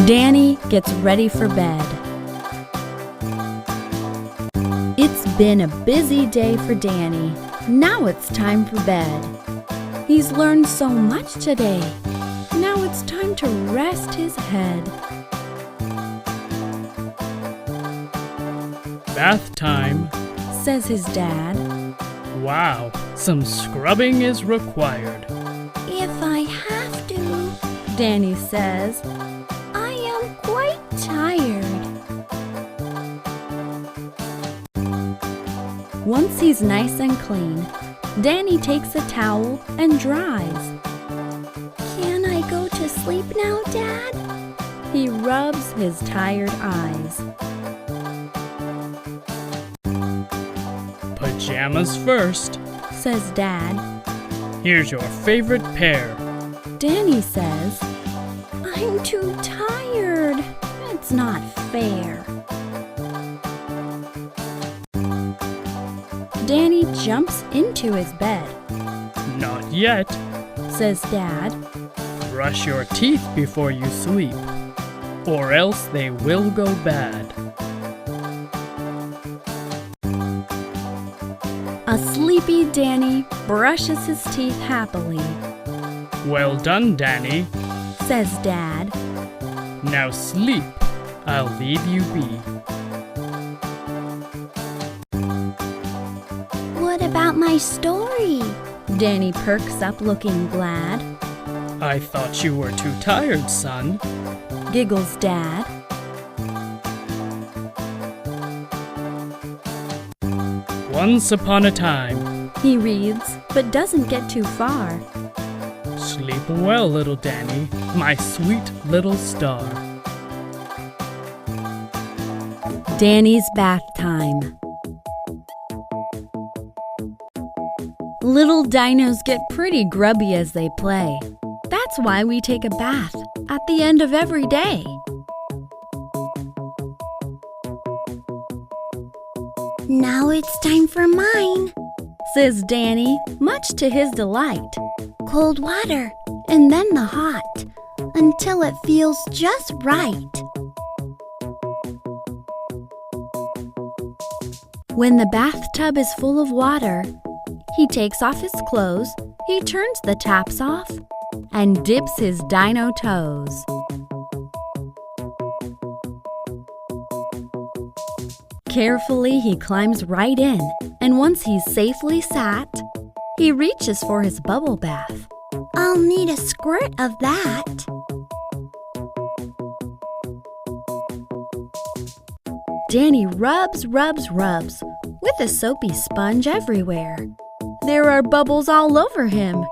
Danny gets ready for bed. It's been a busy day for Danny. Now it's time for bed. He's learned so much today. Now it's time to rest his head. Bath time, Says his dad. wow, some scrubbing is required. If I have to, Danny says. I am quite tired. Once he's nice and clean, Danny takes a towel and dries. Can I go to sleep now, Dad? He rubs his tired eyes. Pajamas first. Says Dad. Here's your favorite pair. Danny says, I'm too tired. It's not fair. Danny jumps into his bed. Not yet. Says Dad. Brush your teeth before you sleep, or else they will go bad. A sleepy Danny brushes his teeth happily. Well done, Danny. Says Dad. Now sleep. I'll leave you be. What about my story? Danny perks up looking glad. I thought you were too tired, son. Giggles Dad. Once upon a time. He reads, but doesn't get too far. Sleep well, little Danny, my sweet little star. Danny's bath time. Little dinos get pretty grubby as they play. That's why we take a bath at the end of every day. Now it's time for mine, says Danny, much to his delight. Cold water, and then the hot, until it feels just right. When the bathtub is full of water, he takes off his clothes, he turns the taps off, and dips his dino toes. Carefully, he climbs right in, and once he's safely sat, he reaches for his bubble bath. I'll need a squirt of that. Danny rubs with a soapy sponge everywhere. There are bubbles all over him,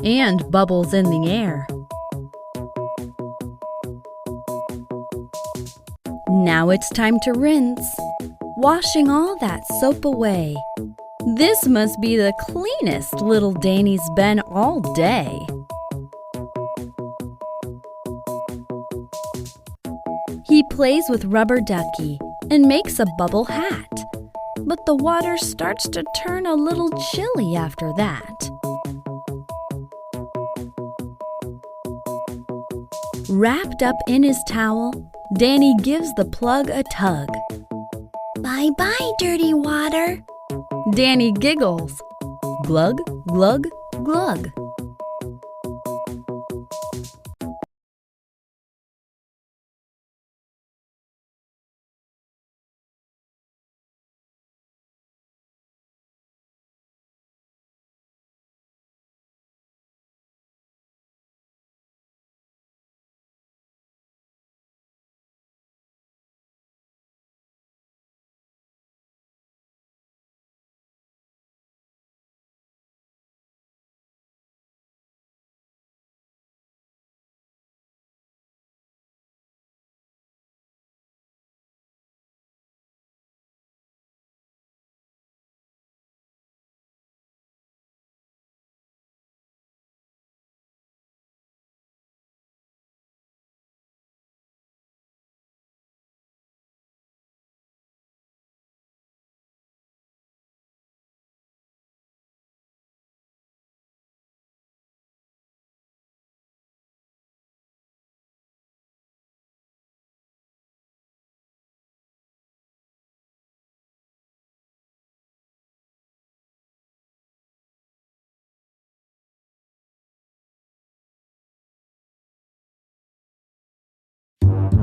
and bubbles in the air. Now it's time to rinse, washing all that soap away. This must be the cleanest little Danny's been all day. He plays with Rubber Ducky and makes a bubble hat, but the water starts to turn a little chilly after that. Wrapped up in his towel, Danny gives the plug a tug. Bye-bye, dirty water. Danny giggles. Glug, glug, glug.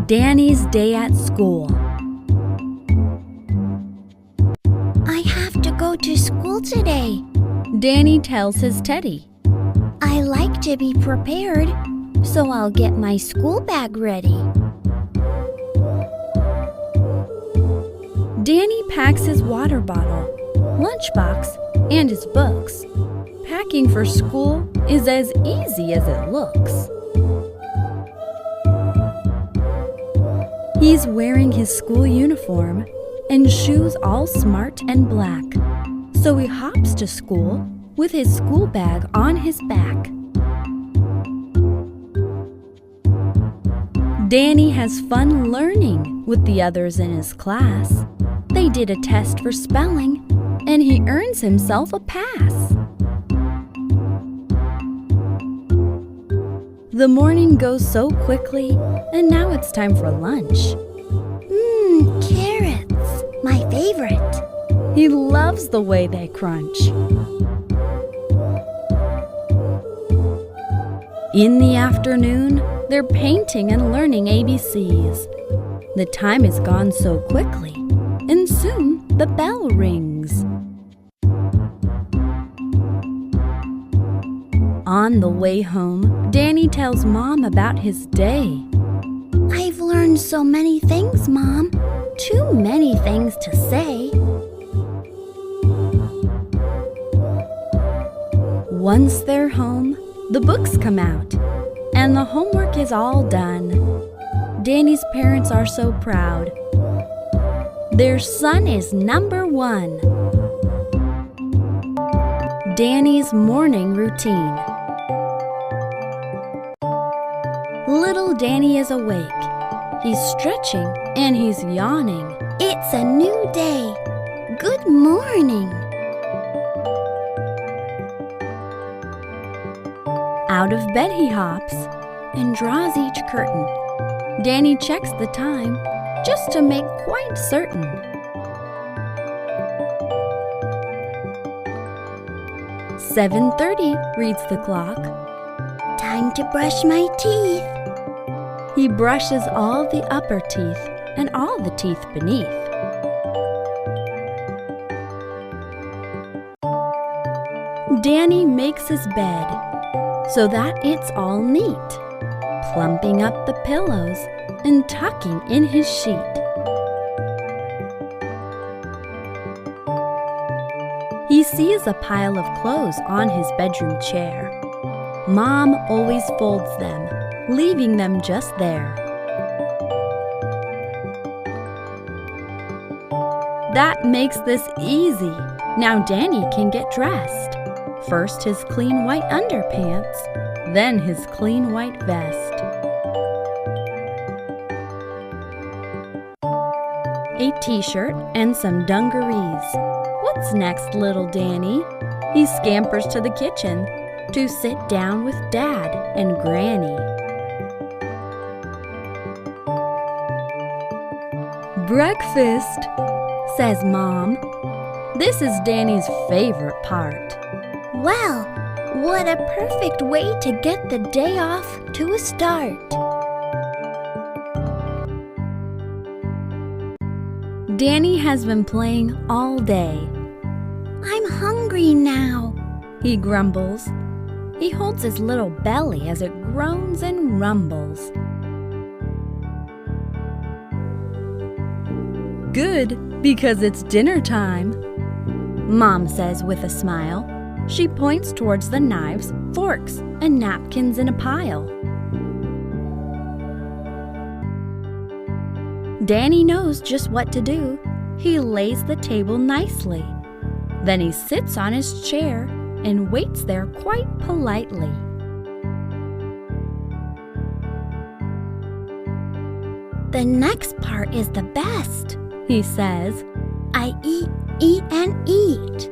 Danny's day at school. I have to go to school today, Danny tells his teddy. I like to be prepared, so I'll get my school bag ready. Danny packs his water bottle, lunchbox, and his books. Packing for school is as easy as it looks. He's wearing his school uniform and shoes all smart and black, so he hops to school with his school bag on his back. Danny has fun learning with the others in his class. They did a test for spelling, and he earns himself a pass. The morning goes so quickly, and now it's time for lunch. Carrots, my favorite. He loves the way they crunch. In the afternoon, they're painting and learning ABCs. The time has gone so quickly, and soon the bell rings. On the way home, Danny tells Mom about his day. I've learned so many things, Mom. Too many things to say. Once they're home, the books come out, and the homework is all done. Danny's parents are so proud. Their son is number 1. Danny's morning routine. Little Danny is awake. He's stretching and he's yawning. It's a new day. Good morning. Out of bed he hops and draws each curtain. Danny checks the time just to make quite certain. "7:30" reads the clock. Time to brush my teeth. He brushes all the upper teeth and all the teeth beneath. Danny makes his bed so that it's all neat, plumping up the pillows and tucking in his sheet. He sees a pile of clothes on his bedroom chair. Mom always folds them, leaving them just there. That makes this easy. Now Danny can get dressed. First his clean white underpants, then his clean white vest. A t-shirt and some dungarees. What's next, little Danny? He scampers to the kitchen to sit down with Dad and Granny. "Breakfast," says Mom. This is Danny's favorite part. Well, what a perfect way to get the day off to a start. Danny has been playing all day. I'm hungry now, he grumbles. He holds his little belly as it groans and rumbles. Good, because it's dinner time, Mom says with a smile. She points towards the knives, forks, and napkins in a pile. Danny knows just what to do. He lays the table nicely. Then he sits on his chair and waits there quite politely. The next part is the best, he says. I eat, and eat.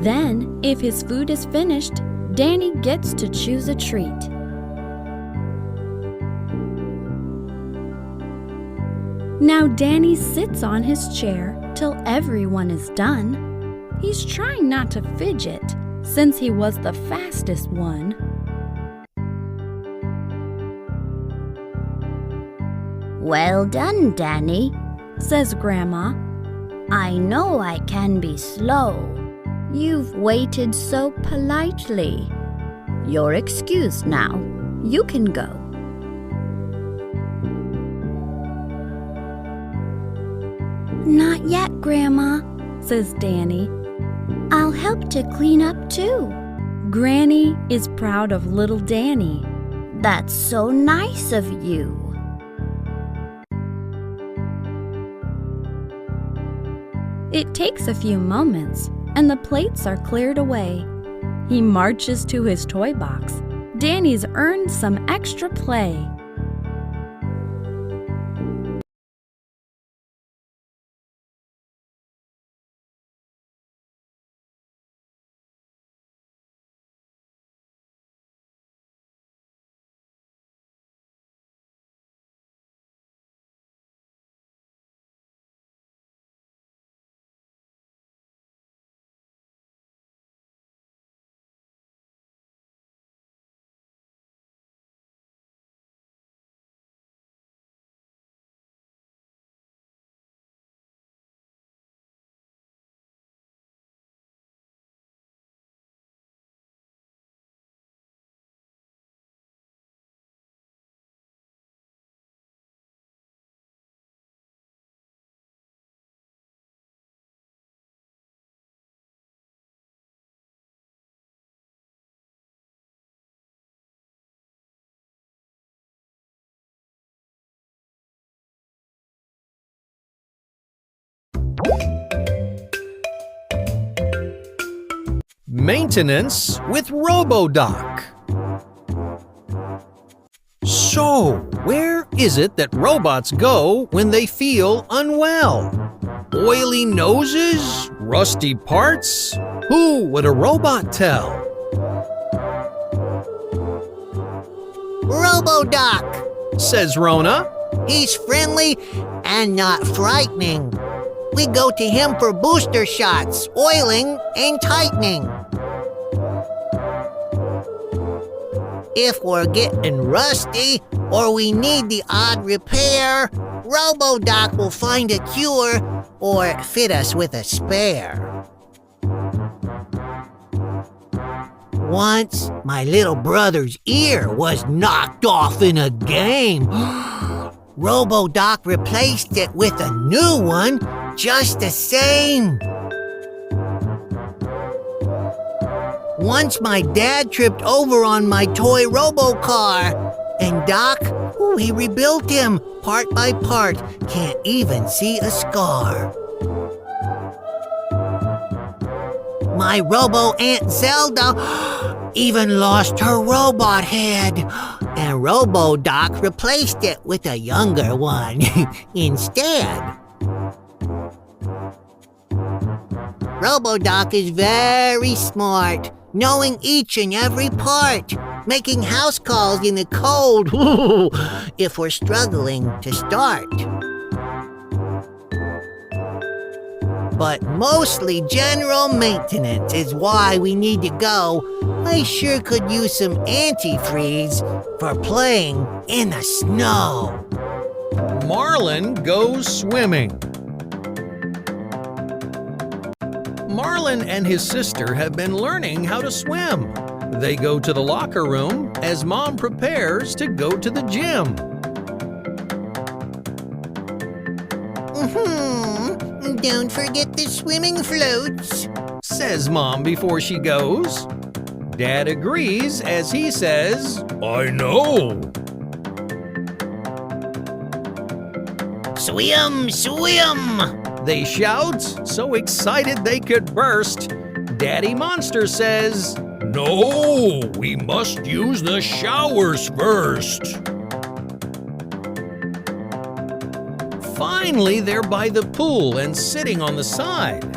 Then, if his food is finished, Danny gets to choose a treat. Now Danny sits on his chair till everyone is done. He's trying not to fidget, since he was the fastest one. Well done, Danny, says Grandma. I know I can be slow. You've waited so politely. You're excused now. You can go. Not yet, Grandma, says Danny. I'll help to clean up too. Granny is proud of little Danny. That's so nice of you. It takes a few moments, and the plates are cleared away. He marches to his toy box. Danny's earned some extra play. Maintenance with RoboDoc. So, where is it that robots go when they feel unwell? Oily noses? Rusty parts? Who would a robot tell? RoboDoc, Says Rona. he's friendly and not frightening. We go to him for booster shots, oiling, and tightening. If we're getting rusty or we need the odd repair, RoboDoc will find a cure or fit us with a spare. Once, my little brother's ear was knocked off in a game. RoboDoc replaced it with a new one just the same. Once my dad tripped over on my toy robo-car, and Doc, he rebuilt him part by part, can't even see a scar. My robo-Aunt Zelda even lost her robot head, and RoboDoc replaced it with a younger one instead. RoboDoc is very smart, knowing each and every part, making house calls in the cold if we're struggling to start. But mostly general maintenance is why we need to go. I sure could use some antifreeze for playing in the snow. Marlin goes swimming. Marlin and his sister have been learning how to swim. They go to the locker room as Mom prepares to go to the gym. Don't forget the swimming floats, Says Mom before she goes. Dad agrees as he says, I know. Swim, swim! They shout, so excited they could burst. Daddy Monster says, no, we must use the showers first. Finally, they're by the pool and sitting on the side.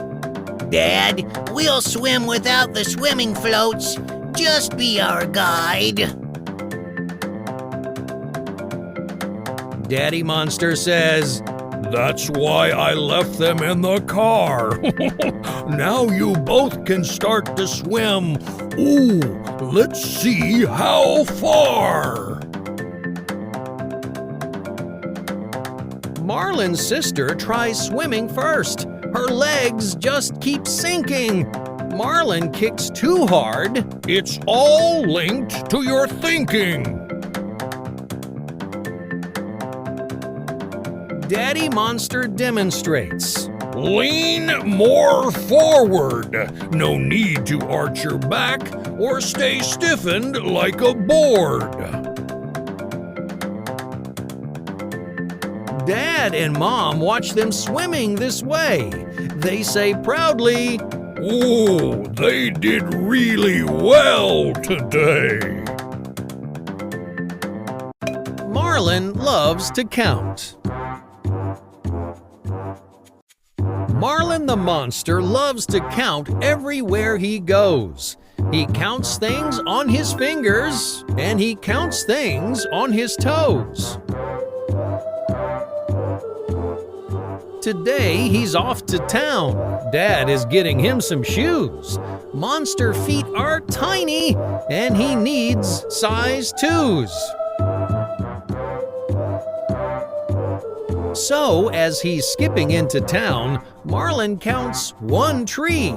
Dad, we'll swim without the swimming floats. Just be our guide. Daddy Monster says, that's why I left them in the car. Now you both can start to swim. Ooh, let's see how far. Marlin's sister tries swimming first. Her legs just keep sinking. Marlin kicks too hard. It's all linked to your thinking. Daddy Monster demonstrates. Lean more forward. No need to arch your back or stay stiffened like a board. Dad and Mom watch them swimming this way. They say proudly, "Oh, they did really well today." Marlin loves to count. Marlin the monster loves to count everywhere he goes. He counts things on his fingers, and he counts things on his toes. Today, he's off to town. Dad is getting him some shoes. Monster feet are tiny, and he needs size 2s. So, as he's skipping into town, Marlin counts 1 tree.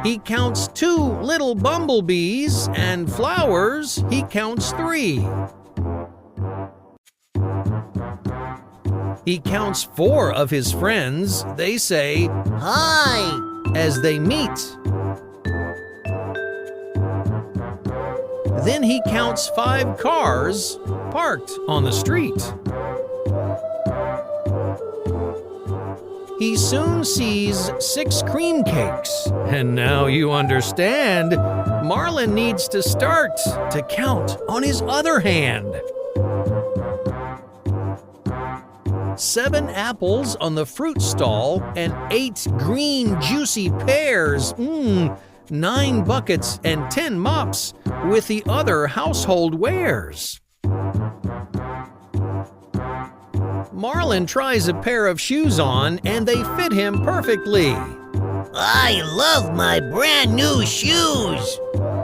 He counts 2 little bumblebees, and flowers he counts 3. He counts 4 of his friends. They say, Hi! as they meet. Then he counts 5 cars parked on the street. He soon sees 6 cream cakes, and now you understand, Marlin needs to start to count on his other hand. 7 apples on the fruit stall and 8 green juicy pears. 9 buckets and 10 mops with the other household wares. Marlin tries a pair of shoes on and they fit him perfectly. I love my brand new shoes,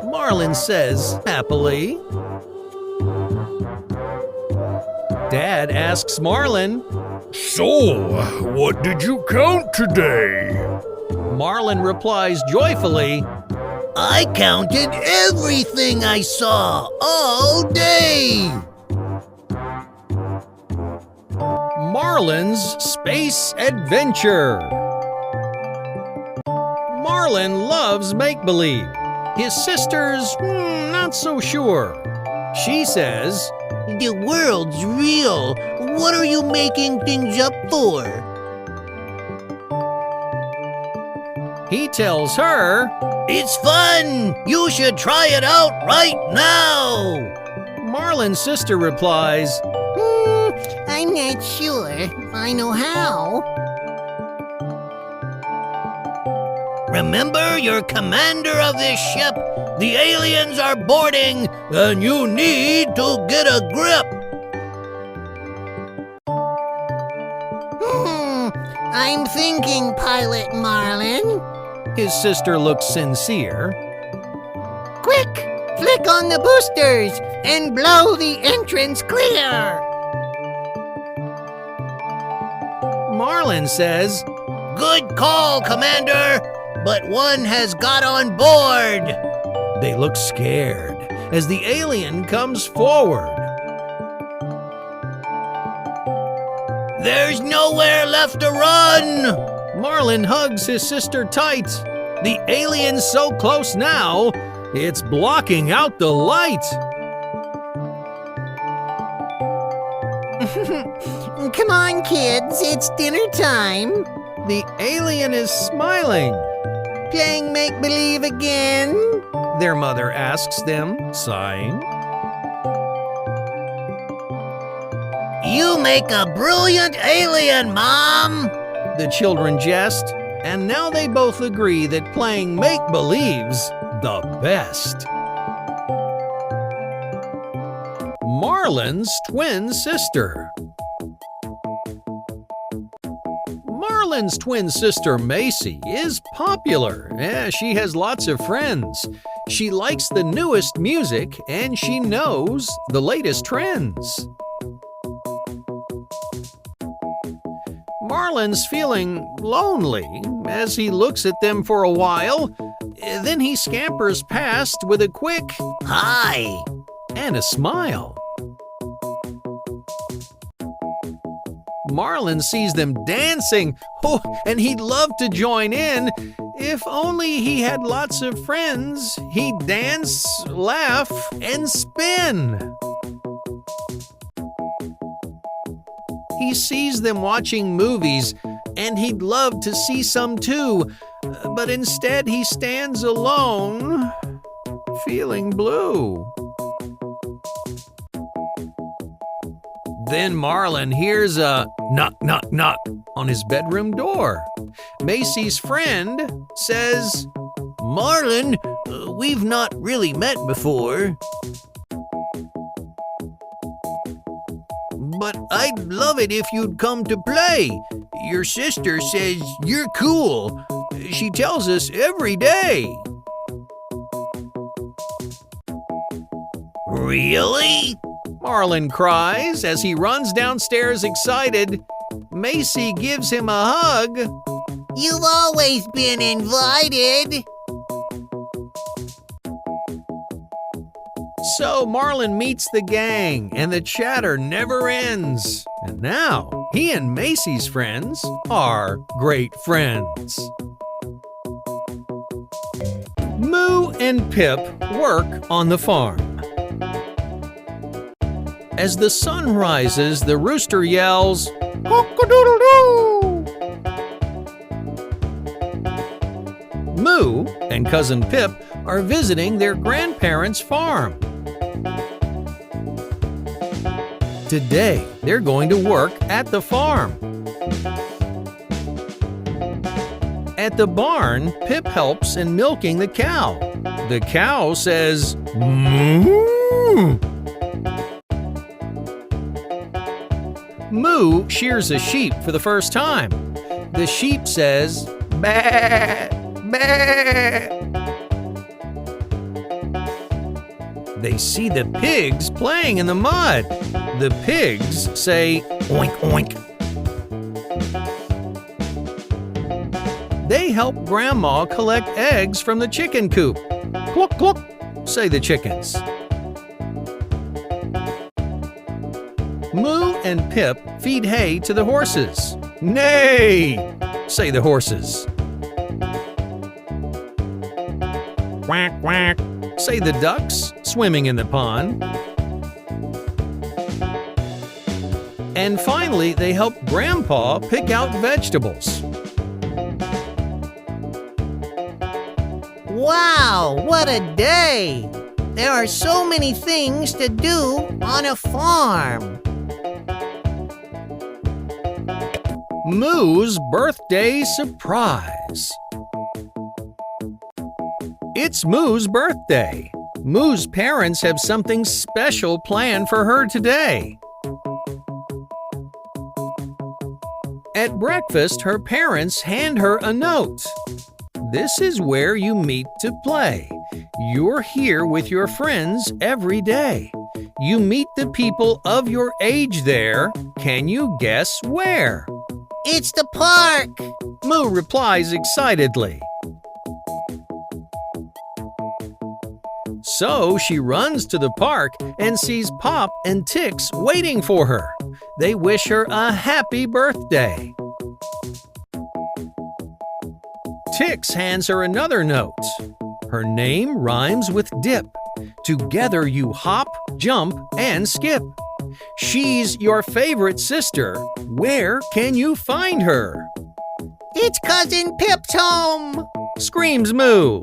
Marlin says happily. Dad asks Marlin, "So, what did you count today?" Marlin replies joyfully, I counted everything I saw all day. Marlin's Space Adventure. Marlin loves make-believe. His sister's not so sure. She says, The world's real. What are you making things up for? He tells her, It's fun. You should try it out right now. Marlin's sister replies, I'm not sure I know how. Remember, you're commander of this ship. The aliens are boarding, and you need to get a grip. I'm thinking, Pilot Marlin. His sister looks sincere. Quick, flick on the boosters and blow the entrance clear. Marlin says, Good call, Commander, but one has got on board. They look scared as the alien comes forward. There's nowhere left to run. Marlin hugs his sister tight. The alien's so close now, it's blocking out the light. Come on, kids, it's dinner time. The alien is smiling. Playing make-believe again? Their mother asks them, sighing. You make a brilliant alien, Mom! The children jest, and now they both agree that playing make-believe's the best. Marlin's twin sister. Marlin's twin sister Macy is popular. She has lots of friends. She likes the newest music and she knows the latest trends. Marlin's feeling lonely as he looks at them for a while. Then he scampers past with a quick Hi! and a smile. Marlin sees them dancing, and he'd love to join in. If only he had lots of friends, he'd dance, laugh, and spin. He sees them watching movies, and he'd love to see some too, but instead he stands alone, feeling blue. Then Marlin hears a knock, knock, knock on his bedroom door. Macy's friend says, Marlin, we've not really met before. But I'd love it if you'd come to play. Your sister says you're cool. She tells us every day. Really? Marlin cries as he runs downstairs excited. Macy gives him a hug. You've always been invited. So Marlin meets the gang, and the chatter never ends. And now, he and Macy's friends are great friends. Moo and Pip work on the farm. As the sun rises, the rooster yells, "Cock-a-doodle-doo!" Moo and Cousin Pip are visiting their grandparents' farm. Today, they're going to work at the farm. At the barn, Pip helps in milking the cow. The cow says, "Moo!" Moo shears a sheep for the first time. The sheep says, "Bah! Bah!" They see the pigs playing in the mud. The pigs say, "Oink, oink." They help Grandma collect eggs from the chicken coop. "Cluck, cluck," say the chickens. Moo and Pip feed hay to the horses. "Neigh," say the horses. "Quack, quack," say the ducks swimming in the pond. And finally, they help Grandpa pick out vegetables. Wow, what a day! There are so many things to do on a farm. Moo's birthday surprise. It's Moo's birthday. Moo's parents have something special planned for her today. At breakfast, her parents hand her a note. "This is where you meet to play. You're here with your friends every day. You meet the people of your age there. Can you guess where?" It's the park! Moo replies excitedly. So she runs to the park and sees Pop and Tix waiting for her. They wish her a happy birthday. Tix hands her another note. Her name rhymes with dip. Together you hop, jump, and skip. She's your favorite sister. Where can you find her? It's Cousin Pip's home! Screams Moo.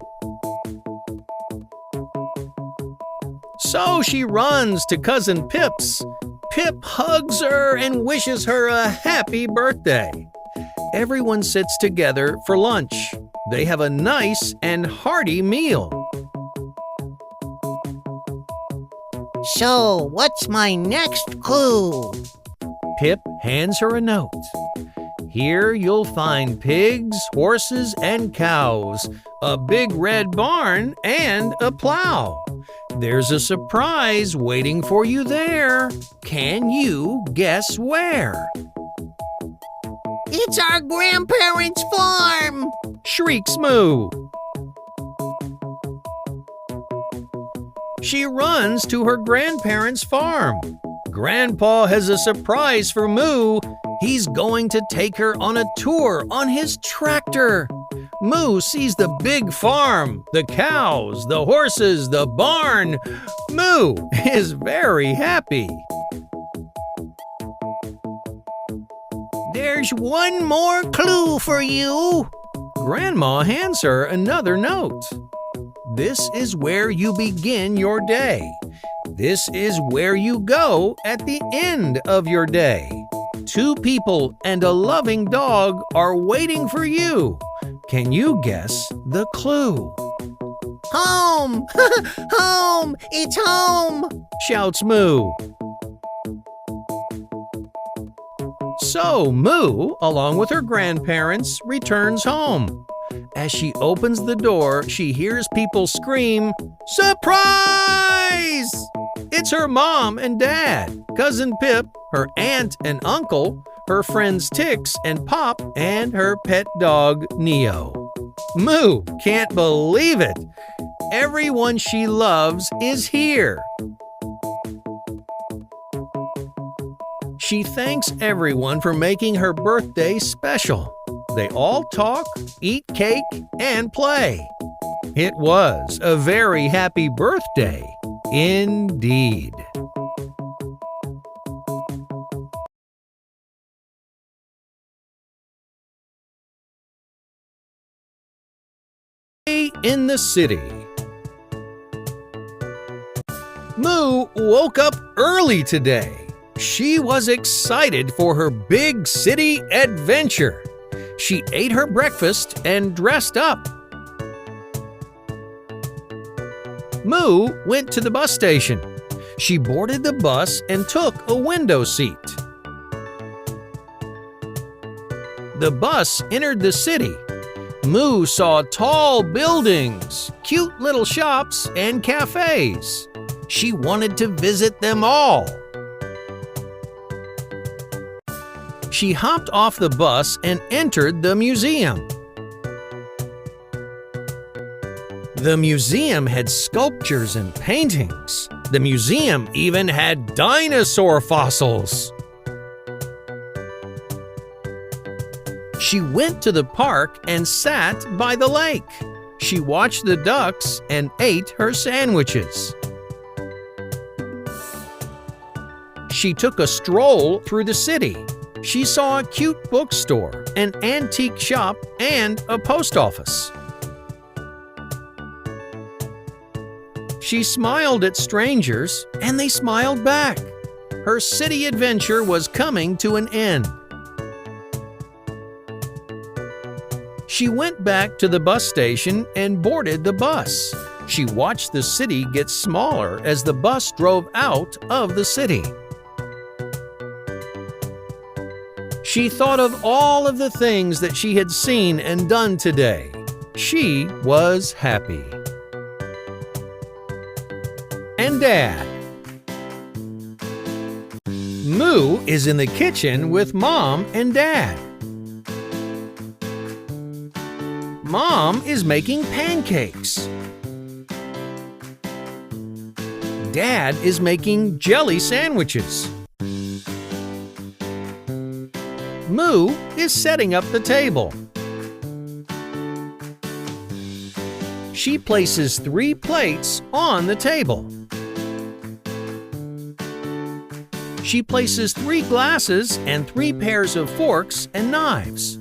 So she runs to Cousin Pip's. Pip hugs her and wishes her a happy birthday. Everyone sits together for lunch. They have a nice and hearty meal. So, what's my next clue? Pip hands her a note. Here you'll find pigs, horses, and cows, a big red barn, and a plow. There's a surprise waiting for you there. Can you guess where? It's our grandparents' farm! shrieks Moo. She runs to her grandparents' farm. Grandpa has a surprise for Moo. He's going to take her on a tour on his tractor. Moo sees the big farm, the cows, the horses, the barn. Moo is very happy. There's one more clue for you. Grandma hands her another note. This is where you begin your day. This is where you go at the end of your day. 2 people and a loving dog are waiting for you. Can you guess the clue? Home! Home! It's home! Shouts Moo. So Moo, along with her grandparents, returns home. As she opens the door, she hears people scream, "Surprise!" It's her mom and dad, Cousin Pip, her aunt and uncle, her friends Tix and Pop, and her pet dog, Neo. Moo can't believe it. Everyone she loves is here. She thanks everyone for making her birthday special. They all talk, eat cake, and play. It was a very happy birthday, indeed. In the city. Moo woke up early today. She was excited for her big city adventure. She ate her breakfast and dressed up. Moo went to the bus station. She boarded the bus and took a window seat. The bus entered the city. Moo saw tall buildings, cute little shops, and cafes. She wanted to visit them all. She hopped off the bus and entered the museum. The museum had sculptures and paintings. The museum even had dinosaur fossils. She went to the park and sat by the lake. She watched the ducks and ate her sandwiches. She took a stroll through the city. She saw a cute bookstore, an antique shop, and a post office. She smiled at strangers, and they smiled back. Her city adventure was coming to an end. She went back to the bus station and boarded the bus. She watched the city get smaller as the bus drove out of the city. She thought of all of the things that she had seen and done today. She was happy. And Dad. Moo is in the kitchen with Mom and Dad. Mom is making pancakes. Dad is making jelly sandwiches. Moo is setting up the table. She places 3 plates on the table. She places 3 glasses and 3 pairs of forks and knives.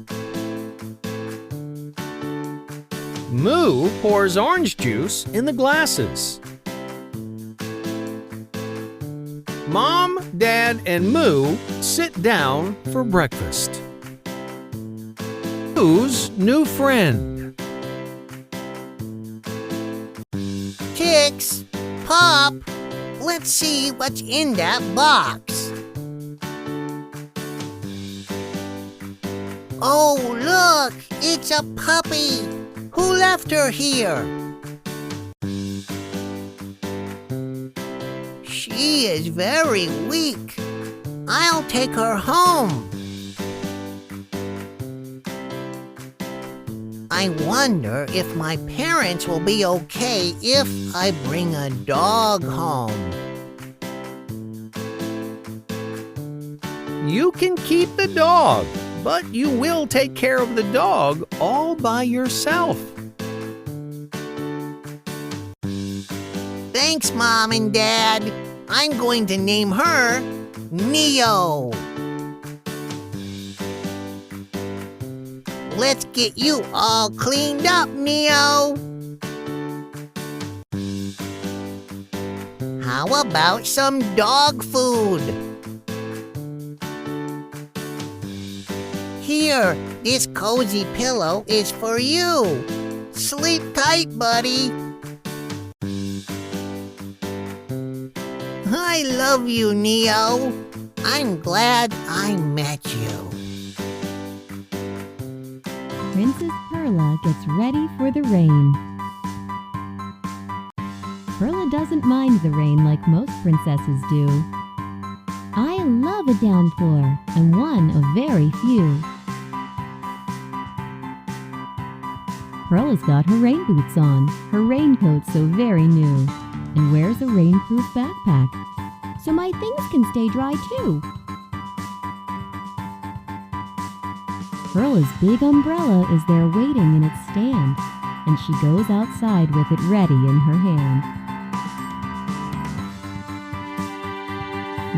Moo pours orange juice in the glasses. Mom, Dad, and Moo sit down for breakfast. Moo's new friend. Tix, Pop, let's see what's in that box. Oh, look, it's a puppy. Who left her here? She is very weak. I'll take her home. I wonder if my parents will be okay if I bring a dog home. You can keep the dog, but you will take care of the dog all by yourself. Thanks, Mom and Dad. I'm going to name her Neo. Let's get you all cleaned up, Neo. How about some dog food? Here, this cozy pillow is for you. Sleep tight, buddy. I love you, Neo. I'm glad I met you. Princess Perla gets ready for the rain. Perla doesn't mind the rain like most princesses do. I love a downpour, and one of very few. Perla's got her rain boots on, her raincoat so very new, and wears a rainproof backpack, so my things can stay dry too. Perla's big umbrella is there waiting in its stand, and she goes outside with it ready in her hand.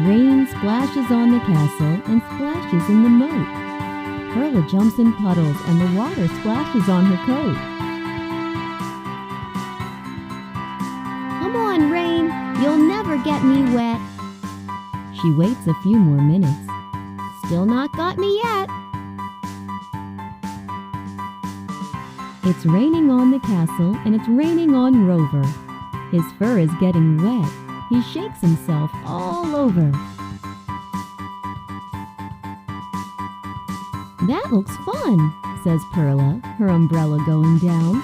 Rain splashes on the castle and splashes in the moat. Perla jumps in puddles and the water splashes on her coat. Come on, rain, you'll never get me wet. She waits a few more minutes. Still not got me yet. It's raining on the castle and it's raining on Rover. His fur is getting wet. He shakes himself all over. That looks fun, says Perla, her umbrella going down.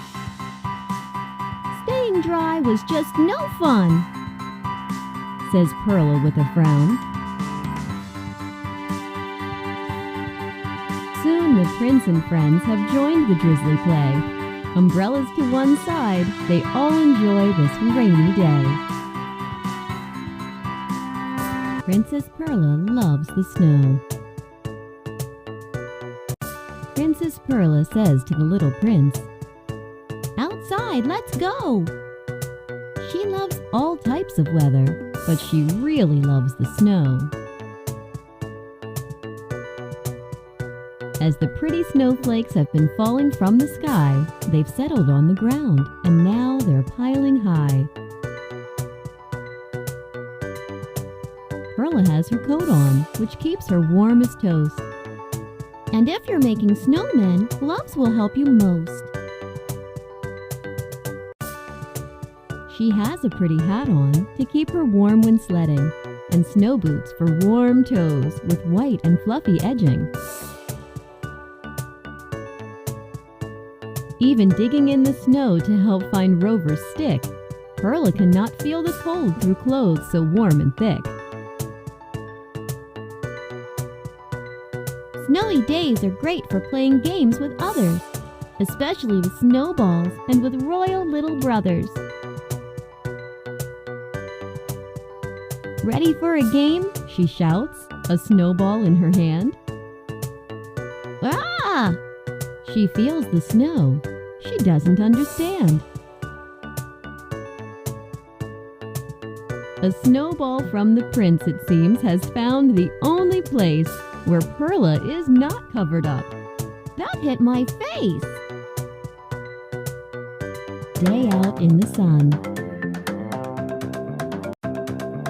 Staying dry was just no fun, says Perla with a frown. Soon the prince and friends have joined the drizzly play. Umbrellas to one side, they all enjoy this rainy day. Princess Perla loves the snow. Princess Perla says to the little prince, "Outside, let's go!" She loves all types of weather, but she really loves the snow. As the pretty snowflakes have been falling from the sky, they've settled on the ground, and now they're piling high. Perla has her coat on, which keeps her warm as toast. And if you're making snowmen, gloves will help you most. She has a pretty hat on to keep her warm when sledding, and snow boots for warm toes with white and fluffy edging. Even digging in the snow to help find Rover's stick, Perla cannot feel the cold through clothes so warm and thick. Snowy days are great for playing games with others, especially with snowballs and with royal little brothers. Ready for a game? She shouts, a snowball in her hand. Ah! She feels the snow. She doesn't understand. A snowball from the prince, it seems, has found the only place where Perla is not covered up. That hit my face! Day out in the sun.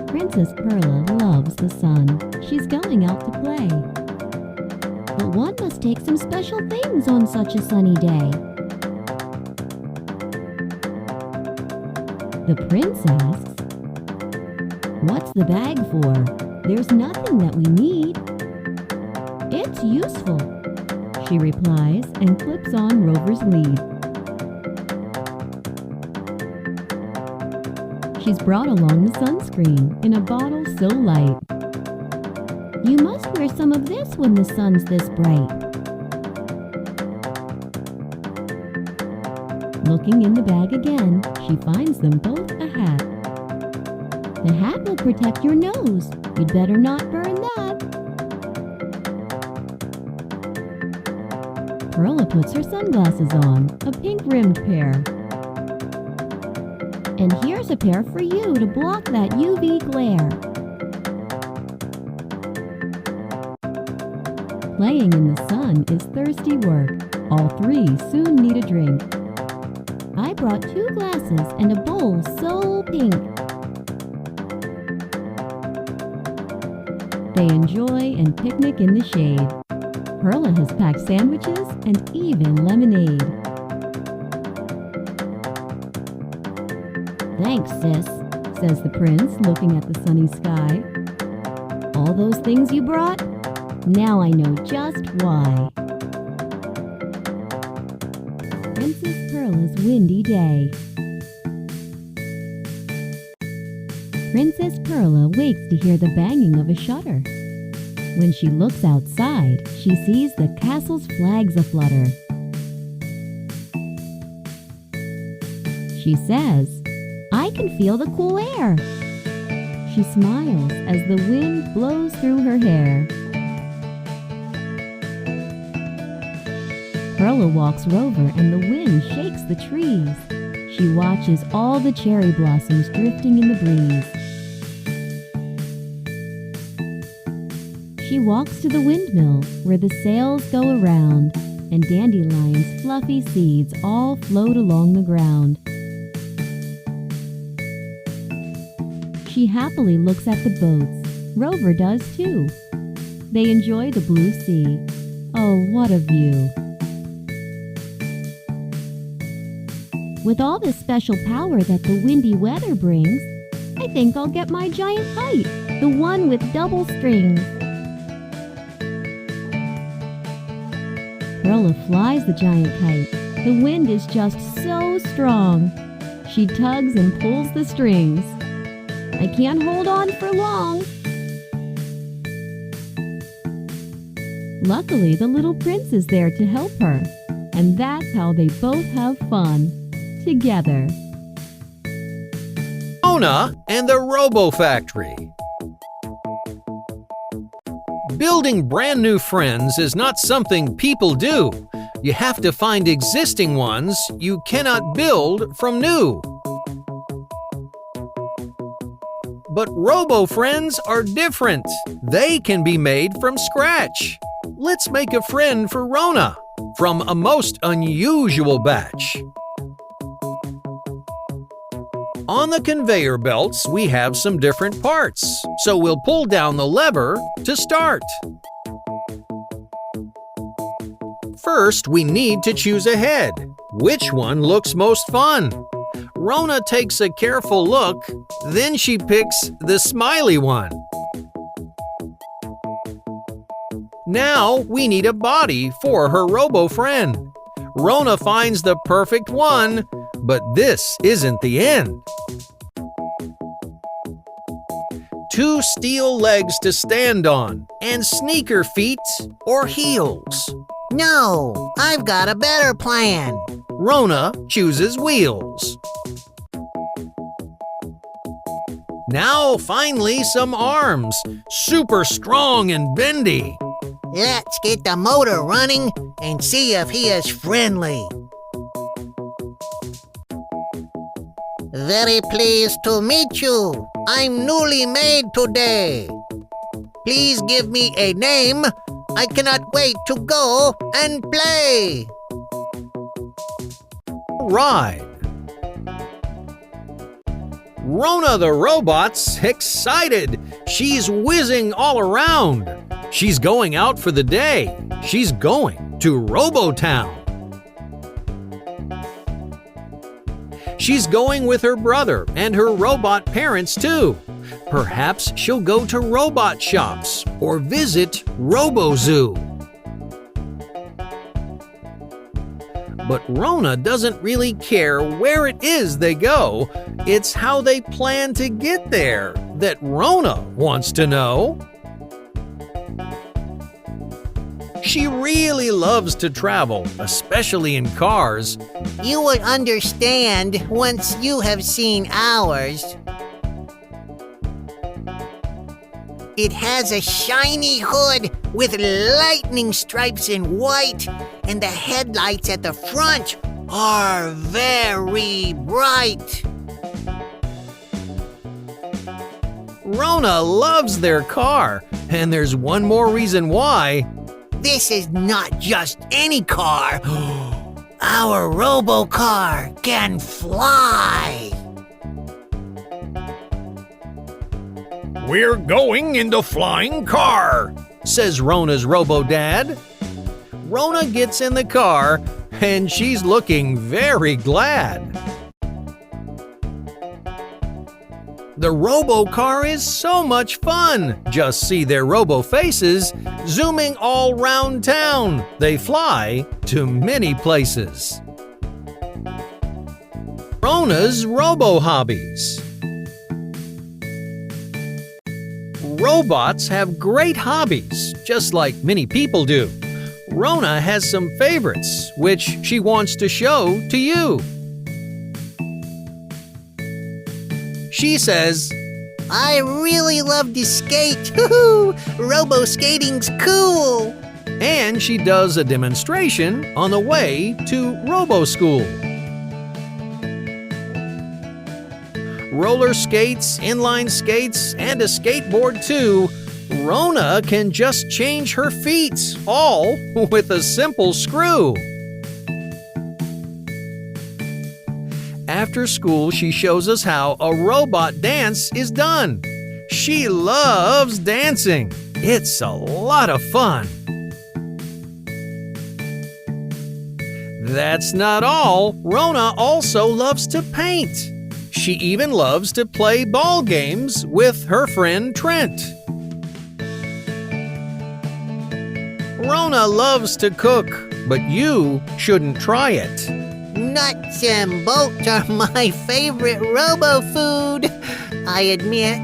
Princess Perla loves the sun. She's going out to play. But one must take some special things on such a sunny day. The prince asks, "What's the bag for? There's nothing that we need." "It's useful," she replies and clips on Rover's lead. She's brought along the sunscreen in a bottle so light. "You must wear some of this when the sun's this bright." Looking in the bag again, she finds them both a hat. The hat will protect your nose. You'd better not burn that. Perla puts her sunglasses on, a pink-rimmed pair. And here's a pair for you to block that UV glare. Playing in the sun is thirsty work. All three soon need a drink. I brought 2 glasses and a bowl so pink. They enjoy and picnic in the shade. Perla has packed sandwiches and even lemonade. Thanks, sis, says the prince, looking at the sunny sky. All those things you brought? Now I know just why. Princess Perla's windy day. Princess Perla wakes to hear the banging of a shutter. When she looks outside, she sees the castle's flags aflutter. She says, "I can feel the cool air." She smiles as the wind blows through her hair. Perla walks Rover and the wind shakes the trees. She watches all the cherry blossoms drifting in the breeze. She walks to the windmill where the sails go around and dandelion's fluffy seeds all float along the ground. She happily looks at the boats. Rover does too. They enjoy the blue sea. Oh, what a view! With all this special power that the windy weather brings, I think I'll get my giant kite, the one with double strings. Perla flies the giant kite. The wind is just so strong. She tugs and pulls the strings. I can't hold on for long. Luckily, the little prince is there to help her, and that's how they both have fun together. Rona and the Robo Factory. Building brand new friends is not something people do. You have to find existing ones. You cannot build from new. But Robo friends are different. They can be made from scratch. Let's make a friend for Rona from a most unusual batch. On the conveyor belts, we have some different parts, so we'll pull down the lever to start. First, we need to choose a head. Which one looks most fun? Rona takes a careful look, then she picks the smiley one. Now we need a body for her robo friend. Rona finds the perfect one, but this isn't the end. 2 steel legs to stand on, and sneaker feet or heels. No, I've got a better plan. Rona chooses wheels. Now finally some arms, super strong and bendy. Let's get the motor running and see if he is friendly. Very pleased to meet you. I'm newly made today. Please give me a name. I cannot wait to go and play. Ride. Rona the robot's excited. She's whizzing all around. She's going out for the day. She's going to Robotown. She's going with her brother and her robot parents too. Perhaps she'll go to robot shops or visit RoboZoo. But Rona doesn't really care where it is they go. It's how they plan to get there that Rona wants to know. She really loves to travel, especially in cars. You would understand once you have seen ours. It has a shiny hood with lightning stripes in white, and the headlights at the front are very bright. Rona loves their car, and there's one more reason why. This is not just any car. Our robo-car can fly. We're going in the flying car, says Rona's robo-dad. Rona gets in the car, and she's looking very glad. The robo-car is so much fun. Just see their robo-faces zooming all round town. They fly to many places. Rona's robo-hobbies. Robots have great hobbies, just like many people do. Rona has some favorites, which she wants to show to you. She says, I really love to skate. Robo-skating's cool. And she does a demonstration on the way to Robo-School. Roller skates, inline skates, and a skateboard too. Rona can just change her feet, all with a simple screw. After school, she shows us how a robot dance is done. She loves dancing. It's a lot of fun. That's not all. Rona also loves to paint. She even loves to play ball games with her friend Trent. Rona loves to cook, but you shouldn't try it. Nuts and bolts are my favorite robo-food, I admit.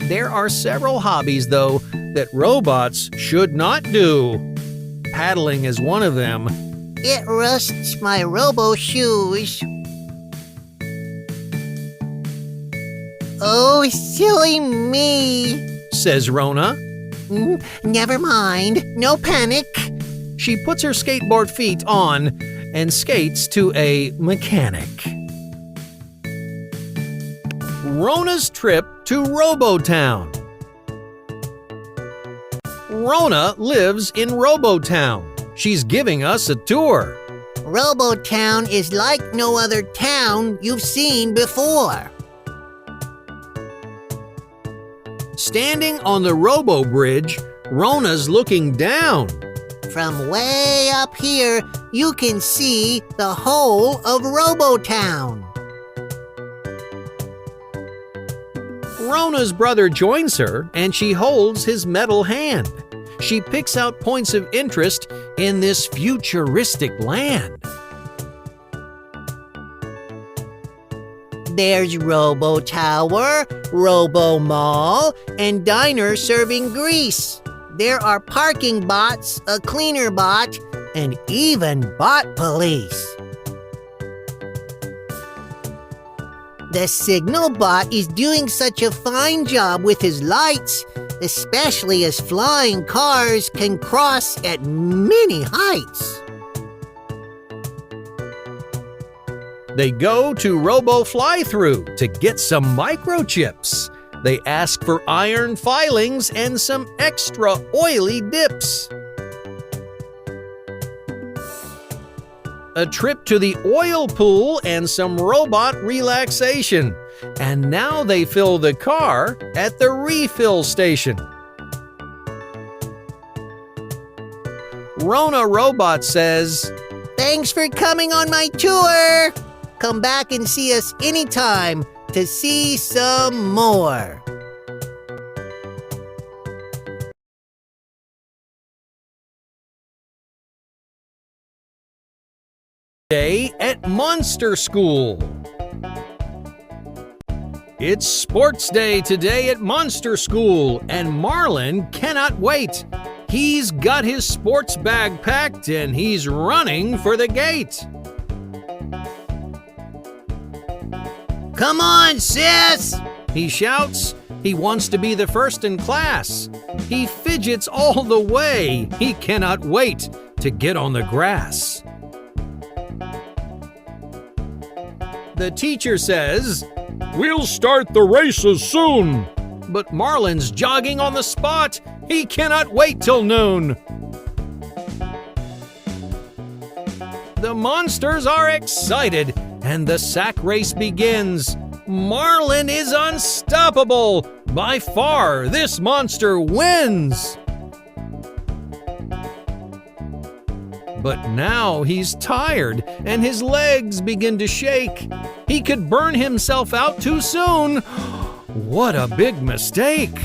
There are several hobbies, though, that robots should not do. Paddling is one of them. It rusts my robo-shoes. Oh, silly me, says Rona. Never mind, no panic. She puts her skateboard feet on and skates to a mechanic. Rona's trip to Robotown. Rona lives in Robotown. She's giving us a tour. Robotown is like no other town you've seen before. Standing on the Robo Bridge, Rona's looking down. From way up here, you can see the whole of Robotown. Rona's brother joins her, and she holds his metal hand. She picks out points of interest in this futuristic land. There's Robo Tower, Robo Mall, and diner serving grease. There are parking bots, a cleaner bot, and even bot police. The signal bot is doing such a fine job with his lights, especially as flying cars can cross at many heights. They go to Robo Fly-Through to get some microchips. They ask for iron filings and some extra oily dips. A trip to the oil pool and some robot relaxation. And now they fill the car at the refill station. Rona Robot says, Thanks for coming on my tour. Come back and see us anytime to see some more. Day at Monster School. It's sports day today at Monster School, and Marlin cannot wait. He's got his sports bag packed and he's running for the gate. Come on, sis! He shouts. He wants to be the first in class. He fidgets all the way. He cannot wait to get on the grass. The teacher says, We'll start the races soon. but Marlin's jogging on the spot. He cannot wait till noon. The monsters are excited, and the sack race begins. Marlin is unstoppable. By far, this monster wins. But now he's tired, and his legs begin to shake. He could burn himself out too soon. What a big mistake!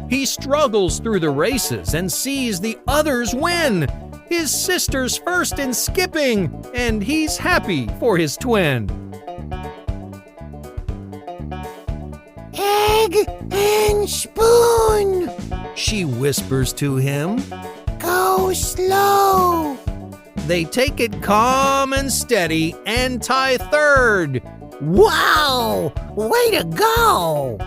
He struggles through the races and sees the others win. His sister's first in skipping, and he's happy for his twin. Egg and spoon! She whispers to him. Go slow! They take it calm and steady and tie third. Wow! Way to go!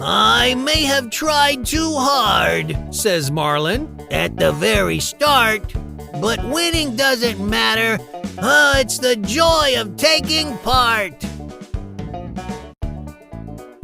I may have tried too hard, says Marlin, at the very start, but winning doesn't matter. It's the joy of taking part.